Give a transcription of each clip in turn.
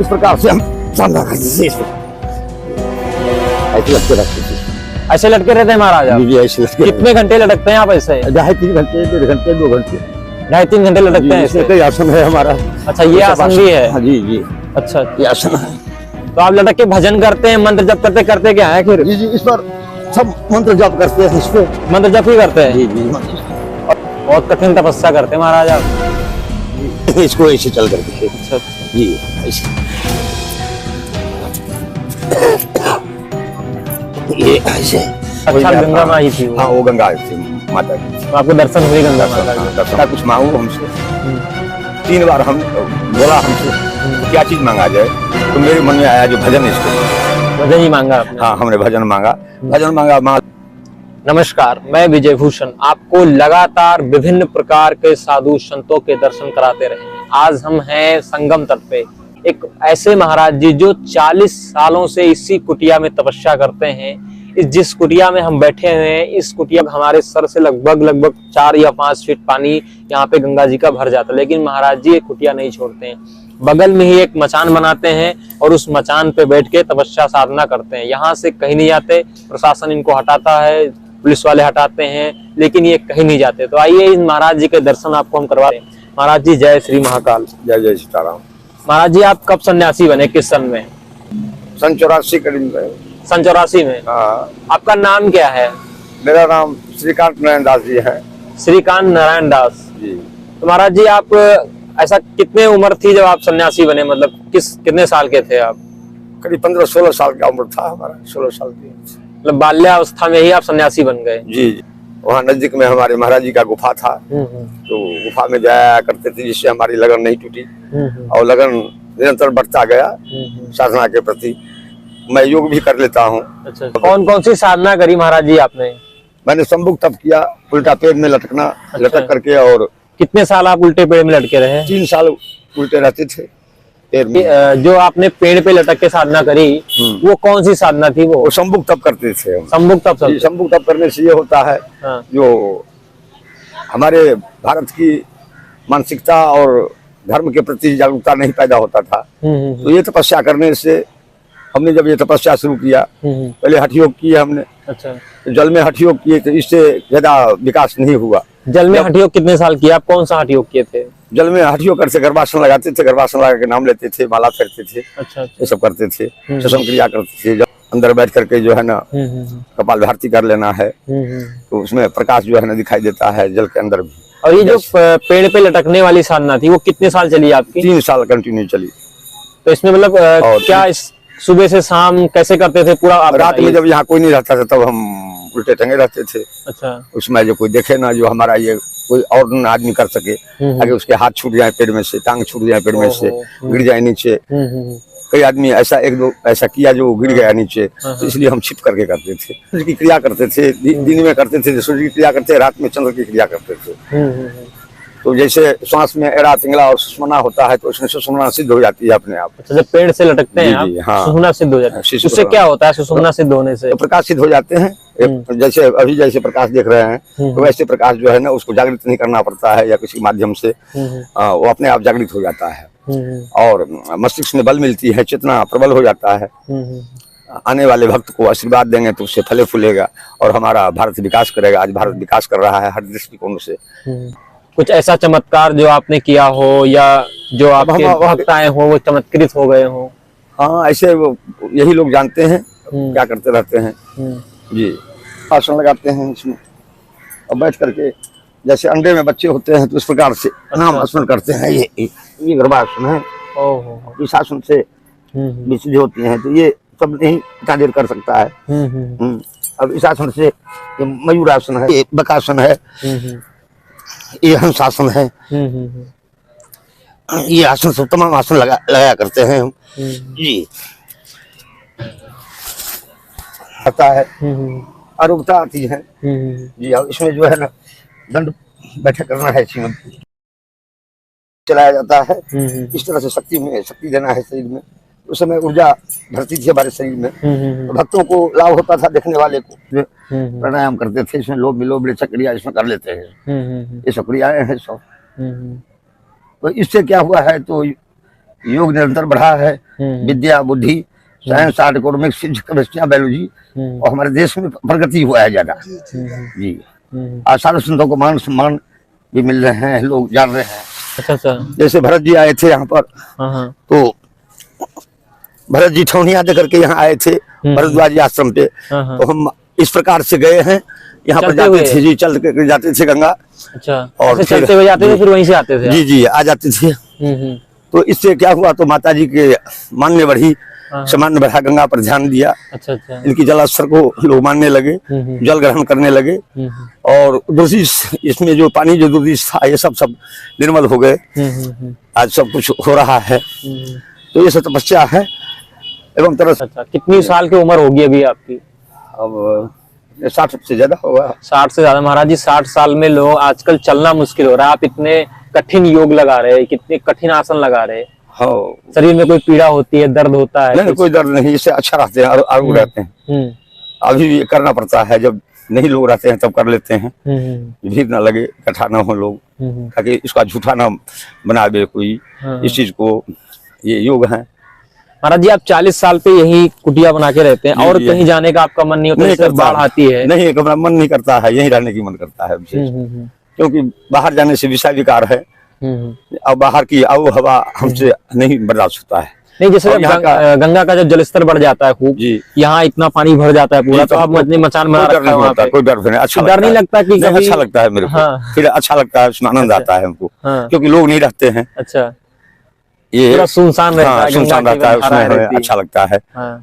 इस प्रकार से हम सामना करते थे। ऐसे लटके रखते थे। ऐसे लटके रहते हैं महाराज आप? जी ऐसे लटके। कितने घंटे लटकते हैं आप ऐसे? 2.5-3 घंटे, 1.5 घंटे, 2 घंटे, 2.5-3 घंटे लटकते हैं इसमें ऐसे? कई आसन है हमारा। अच्छा, ये आसन भी है? हाँ जी जी, अच्छा, ये आसन है। तो आप लटक के भजन करते हैं, मंत्र जप करते क्या है फिर? जी जी, इस पर सब मंत्र जप करते हैं, इस पे मंत्र जप ही करते हैं? जी जी, बहुत कठिन तपस्या करते हैं महाराज आप। इसको ऐसे चल करके। अच्छा जी ऐसे, ये ऐसे। अच्छा, गंगा माँ ही थी वो? हाँ, वो गंगा थी माता की। तो आपको दर्शन हुए गंगा माता के? दर्शन कुछ मांगो हमसे। 3 बार हम बोला हमसे क्या चीज मांगा जाए, तो मेरे मन में आया जो भजन है इसको। भजन ही मांगा आपने? हाँ, हमने भजन मांगा। नमस्कार, मैं विजय भूषण आपको लगातार विभिन्न प्रकार के साधु संतों के दर्शन कराते रहे। आज हम हैं संगम तट पे। एक ऐसे महाराज जी जो 40 सालों से इसी कुटिया में तपस्या करते हैं। इस जिस कुटिया में हम बैठे हुए हैं, इस कुटिया हमारे सर से लगभग 4 या 5 फीट पानी यहाँ पे गंगा जी का भर जाता है, लेकिन महाराज जी ये कुटिया नहीं छोड़ते हैं। बगल में ही एक मचान बनाते हैं और उस मचान पे बैठ के तपस्या साधना करते हैं। यहाँ से कहीं नहीं जाते, प्रशासन इनको हटाता है, पुलिस वाले हटाते हैं, लेकिन ये कहीं नहीं जाते। तो आइए इन महाराज जी के दर्शन आपको हम करवा रहे हैं। महाराज जी जय श्री महाकाल। जय जय सीताराम। महाराज जी आप कब सन्यासी बने, किस सन में? सन 84 करीब में। सन 84 में? हाँ। आपका नाम क्या है? मेरा नाम श्रीकांत नारायण दास जी है। श्रीकांत नारायण दास जी। तो महाराज जी आप ऐसा कितने उम्र थी जब आप सन्यासी बने, मतलब कितने साल के थे आप? करीब 15-16 साल का उम्र था हमारा, 16 साल की। मतलब बाल्यावस्था में ही आप सन्यासी बन गए? जी जी। वहाँ नजदीक में हमारे महाराज जी का गुफा था, तो गुफा में जाया करते थे, जिससे हमारी लगन नहीं टूटी और लगन निरंतर बढ़ता गया साधना के प्रति। मैं योग भी कर लेता हूँ। अच्छा, कौन सी साधना करी महाराज जी आपने? मैंने संबुक तप किया, उल्टा पेड़ में लटकना। अच्छा। लटक करके। और कितने साल आप उल्टे पेड़ में लटके रहे? 3 साल उल्टे रहते थे पेड़ में। जो आपने पेड़ पे लटक के साधना करी, वो कौन सी साधना थी? वो संबुक तप करते थे हम। संबुक तप? संबुक तप करने से ये होता है, हाँ। जो हमारे भारत की मानसिकता और धर्म के प्रति जागरूकता नहीं पैदा होता था, तो ये तपस्या करने से हमने जब ये तपस्या शुरू किया, पहले हठ योग किया हमने। अच्छा। तो जल में हठ योग किए, तो इससे ज्यादा विकास नहीं हुआ। जल में हठ योग कितने साल किया आप? कौन सा हठ योग किए थे? जल में हठ योग करते गर्भासन लगाते थे, गर्भासन लगा के नाम लेते थे, माला फेरते थे। अच्छा। ये सब करते थे, श्वसन क्रिया करते थे। जब अंदर बैठ करके जो है ना कपाल भारती कर लेना है, तो उसमें प्रकाश जो है ना दिखाई देता है जल के अंदर भी। और ये जो पेड़ पे लटकने वाली साधना थी, वो कितने साल चली आपकी? 3 साल कंटिन्यू चली। तो इसमें मतलब क्या इस सुबह से शाम कैसे करते थे पूरा? रात में जब यहाँ कोई नहीं रहता था तब हम उल्टे टंगे रहते थे। अच्छा। उसमें जो कोई देखे ना, जो हमारा ये कोई और आदमी कर सके, आगे उसके हाथ छूट जाए पेड़ में से, टांग छूट जाए पेड़ में से, गिर जाए नीचे। कई आदमी ऐसा 1-2 ऐसा किया जो गिर गया नीचे, तो इसलिए हम छिप करके करते थे। सूर्य की क्रिया करते थे, दिन में करते थे सूर्य की क्रिया करते, रात में चंद्र की क्रिया करते थे। तो जैसे श्वास में एड़ा पिंगला और सुषुम्ना होता है, तो उसमें सुषुम्ना सिद्ध हो जाती है अपने आप। अच्छा, जब पेड़ से लटकते हैं आप, हाँ, सुषुम्ना सिद्ध हो जाता है। उससे क्या होता है सुषुम्ना सिद्ध होने से? तो प्रकाशित हो जाते हैं। जैसे अभी जैसे प्रकाश देख रहे हैं, तो वैसे प्रकाश जो है ना, उसको जागृत नहीं करना पड़ता है या किसी माध्यम से, वो अपने आप जागृत हो जाता है और मस्तिष्क में बल मिलती है, चेतना प्रबल हो जाता है। आने वाले भक्त को आशीर्वाद देंगे तो उससे फले फूलेगा और हमारा भारत विकास करेगा। आज भारत विकास कर रहा है हर दृष्टिकोण से। कुछ ऐसा चमत्कार जो आपने किया हो या जो आपके भक्त आए हो वो चमत्कृत हो गए हो? हाँ, ऐसे यही लोग जानते हैं क्या करते रहते हैं जी। आसन लगाते हैं इसमें और बैठ करके, जैसे अंडे में बच्चे होते हैं तो इस प्रकार से नाम स्मरण करते हैं। ये गर्भासन है, इस आसन से विशुद्धि होती है, तो ये सब नहीं इतना देर कर सकता है। अब इस आसन से मयूरासन है, ये बकासन है, ये हंसासन है। ये आसन सब तमाम आसन लगाया करते हैं हम जी। आता है, अरुगता आती है जी। और इसमें जो है ना दंड बैठक करना है, इसमें चलाया जाता है। इस तरह से शक्ति देना है शरीर में। उस समय ऊर्जा भरती थी हमारे शरीर में, तो भक्तों को लाभ होता था, देखने वाले को। प्राणायाम करते थे, इसमें लोभ विलोभ क्रिया इसमें कर लेते हैं। ये सब क्रियाएं हैं सब। तो इससे क्या हुआ है, तो योग निरंतर बढ़ा है। विद्या, बुद्धि, science, art, economics, physics, chemistry, biology और हमारे देश में प्रगति हुआ है ज्यादा जी। आज साधु संतों को मान सम्मान भी मिल रहे हैं, लोग जान रहे हैं। अच्छा अच्छा। जैसे भरत जी आए थे यहाँ पर, तो भरत जी ठौनिया दे करके यहाँ आए थे भरद्वाज आश्रम पे, तो हम इस प्रकार से गए हैं। यहाँ पर जाते थे जी, चल के जाते थे गंगा। अच्छा, और चलते हुए जाते थे, फिर वहीं से आते थे? जी जी, आ जाते थे। तो इससे क्या हुआ, तो माता जी के मानने बढ़ी, सामान्य बढ़ा, गंगा पर ध्यान दिया। अच्छा अच्छा। इनकी जलास्तर को लोग मानने लगे, जल ग्रहण करने लगे, और दूसरी इसमें जो पानी जो दूषित था ये सब निर्मल हो गए। आज सब कुछ हो रहा है, तो ये सब तपस्या है एवं तरह। अच्छा, कितनी साल की उम्र होगी अभी आपकी? अब 60 से ज्यादा होगा। 60 से ज्यादा। महाराज जी 60 साल में लोग आजकल चलना मुश्किल हो रहा है, आप इतने कठिन योग लगा रहे हैं, कितने कठिन आसन लगा रहे हैं। हाँ। शरीर में कोई पीड़ा होती है, दर्द होता है? नहीं, कोई दर्द नहीं, इससे अच्छा रहते हैं, आरोग्य रहते हैं। अभी भी करना पड़ता है, जब नहीं लोग रहते हैं तब कर लेते हैं, भीड़ ना लगे, इकट्ठा ना हो लोग, ताकि इसका झूठा ना बना दे कोई इस चीज को। ये योग है। महाराज जी आप 40 साल पे यही कुटिया बना के रहते हैं, और कहीं जाने का आपका मन नहीं होता? नहीं, बाढ़ आती है? नहीं, मन नहीं करता है, यहीं रहने की मन करता है, क्योंकि बाहर जाने से विषय विकार है, और बाहर की आबो हवा हमसे नहीं बर्दाश्त होता है। नहीं, जैसे गंगा का जब जलस्तर बढ़ जाता है खूब, यहाँ इतना पानी भर जाता है पूरा, तो आप मचान में कोई डर नहीं, अच्छा डर नहीं लगता कि अच्छा लगता है मेरे को, फिर अच्छा लगता है, उसमें आनंद आता है हमको, क्योंकि लोग नहीं रहते हैं। अच्छा, ये पूरा सुनसान रहता है, सुनसान रहता है, उसमें हमें अच्छा लगता है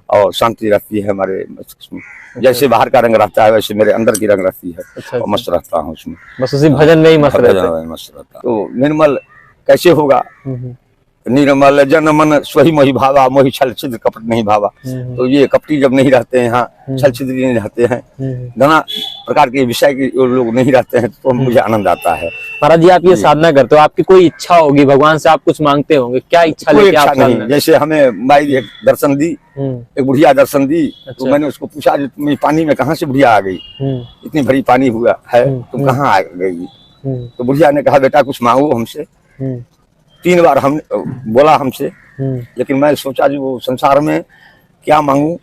और शांति रहती है हमारे मस्तिष्क में। जैसे बाहर का रंग रहता है वैसे मेरे अंदर की रंग रहती है। अच्छा, और मस्त रहता हूँ उसमें, बस उसी भजन में ही मस्त रहता। तो निर्मल कैसे होगा? निर्मल जन मन स्वहि मोहि भावा, मोहि छल छिद्र कपट नहीं भावा। तो ये कपटी जब नहीं रहते हैं, यहाँ छल छिद्र नहीं रहते हैं, नाना प्रकार के विषय के लोग नहीं रहते हैं, तो मुझे आनंद आता है। महाराज जी आप ये साधना करते हो, आपकी कोई इच्छा होगी, भगवान से आप कुछ मांगते होंगे, क्या इच्छा? कोई इच्छा नहीं। जैसे हमें माई एक दर्शन दी, एक बुढ़िया दर्शन दी, तो मैंने उसको पूछा तुम पानी में कहाँ से बुढ़िया आ गई, इतनी बड़ी पानी हुआ है, तुम कहाँ आ गई? तो बुढ़िया ने कहा बेटा कुछ मांगो हमसे। 3 बार हम बोला हमसे, लेकिन मैं सोचा जो संसार में क्या मांगू,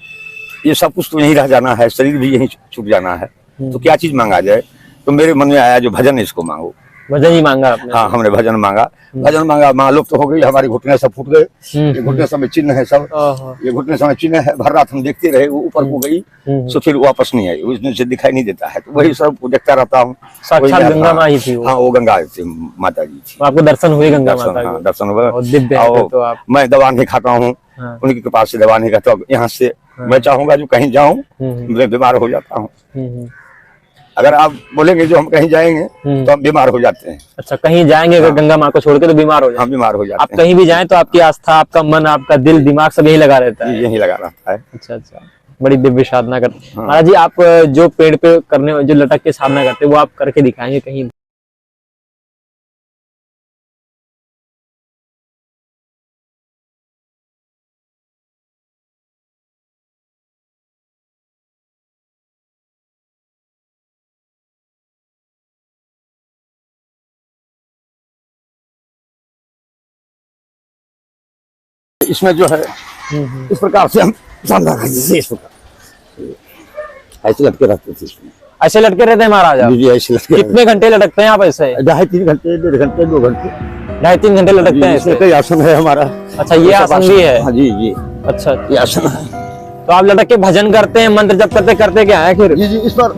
ये सब कुछ तो यहीं रह जाना है, शरीर भी यहीं छूट जाना है, तो क्या चीज मांगा जाए? तो मेरे मन में आया जो भजन है इसको मांगो। भजन ही मांगा आपने? हाँ, हमने भजन मांगा, मालूम तो हो गई, हमारी घुटने सब फूट गए, ये घुटने सब में चिन्ह है, सब ये घुटने सब में चिन्ह है। भर रात हम देखते रहे, वो ऊपर को गई, तो फिर वापस नहीं आई, उस दिन से दिखाई नहीं देता है, तो वही सब देखता रहता हूँ। साक्षात गंगा माँ ही थी वो? हाँ, वो गंगा थी, माता जी थी। आपको दर्शन हुए गंगा माता के? दर्शन हुए। मैं दवा नहीं खाता हूँ, उनकी कृपा से दवा नहीं खाता। यहाँ से मैं चाहूंगा जो कहीं जाऊँ, मैं बीमार हो जाता हूँ। अगर आप बोलेंगे जो हम कहीं जाएंगे तो हम बीमार हो जाते हैं। अच्छा, कहीं जाएंगे अगर गंगा माँ को छोड़ के तो बीमार हो जाते हैं? हाँ, बीमार हो जाते हैं। आप कहीं भी जाएं तो आपकी आस्था, आपका मन, आपका दिल, दिमाग सब यही लगा रहता है? यही लगा रहता है। अच्छा अच्छा, बड़ी दिव्य साधना करते हैं। महाराज जी आप जो पेड़ पे करने, जो लटक के साधना करते हैं, वो आप करके दिखाएंगे कहीं? इसमें जो है इस प्रकार से हम साधना करते थे, इस प्रकार ऐसे लटके रहते थे। इसमें ऐसे लटके रहते हैं महाराज? जी, ऐसे लटके। कितने घंटे लटकते हैं आप ऐसे? 2.5-3 घंटे, 1.5 घंटे, 2 घंटे, 2.5-3 घंटे लटकते हैं ऐसे? कई आसन है हमारा। अच्छा, ये आसन भी है? हाँ जी जी। अच्छा, ये आसन है। तो आप लटक के भजन करते हैं, मंत्र जप करते क्या है फिर? जी जी, इस पर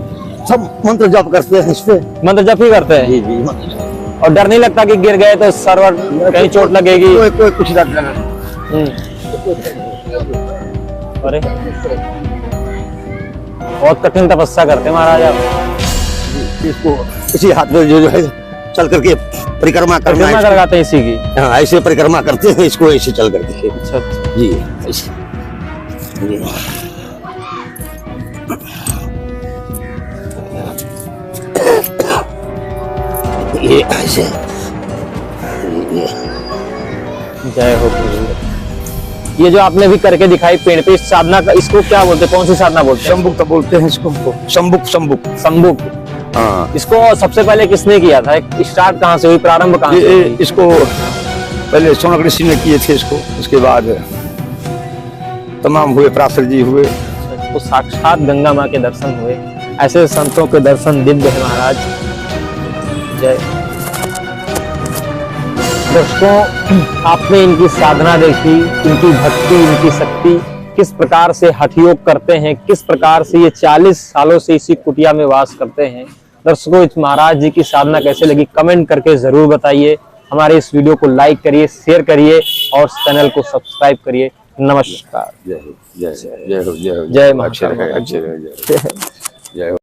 सब मंत्र जप करते हैं, इस पे मंत्र जप ही करते हैं? जी जी। और डर नहीं लगता कि गिर गए तो सर्वर कहीं चोट लगेगी? कोई कुछ डर नहीं। अरे बहुत कठिन तपस्या करते हैं महाराज आप। इसको इसी हाथ में जो है चल करके परिक्रमा करवाते हैं इसी की? हाँ, ऐसे परिक्रमा करते हैं इसको, ऐसे चल करके। अच्छा जी, ऐसे ये ऐसे। जय हो। ये जो आपने भी करके दिखाई पेड़ पे, इस साधना का, इसको क्या बोलते हैं, कौन सी साधना बोलते हैं? शंभुक तो बोलते हैं इसको। शंभुक। हाँ। इसको सबसे पहले किसने किया था? स्टार्ट कहाँ से हुई, प्रारंभ कहाँ से? इसको पहले सोनक ऋषि ने किए थे इसको, उसके बाद तमाम हुए, पराशर जी हुए। तो साक्षात गंगा माँ के दर्शन हुए। ऐसे संतों के दर्शन दिव्य है महाराज। जय। दर्शकों, आपने इनकी साधना देखी, इनकी भक्ति, इनकी शक्ति, किस प्रकार से हठ योग करते हैं, किस प्रकार से ये 40 सालों से इसी कुटिया में वास करते हैं। दर्शकों, इस महाराज जी की साधना कैसे लगी कमेंट करके जरूर बताइए। हमारे इस वीडियो को लाइक करिए, शेयर करिए और चैनल को सब्सक्राइब करिए। नमस्कार। जय हो, जय हो, जय हो, जय हो, जय अच्छे रहे, महाकाल। अच्छे रहे, जय हो।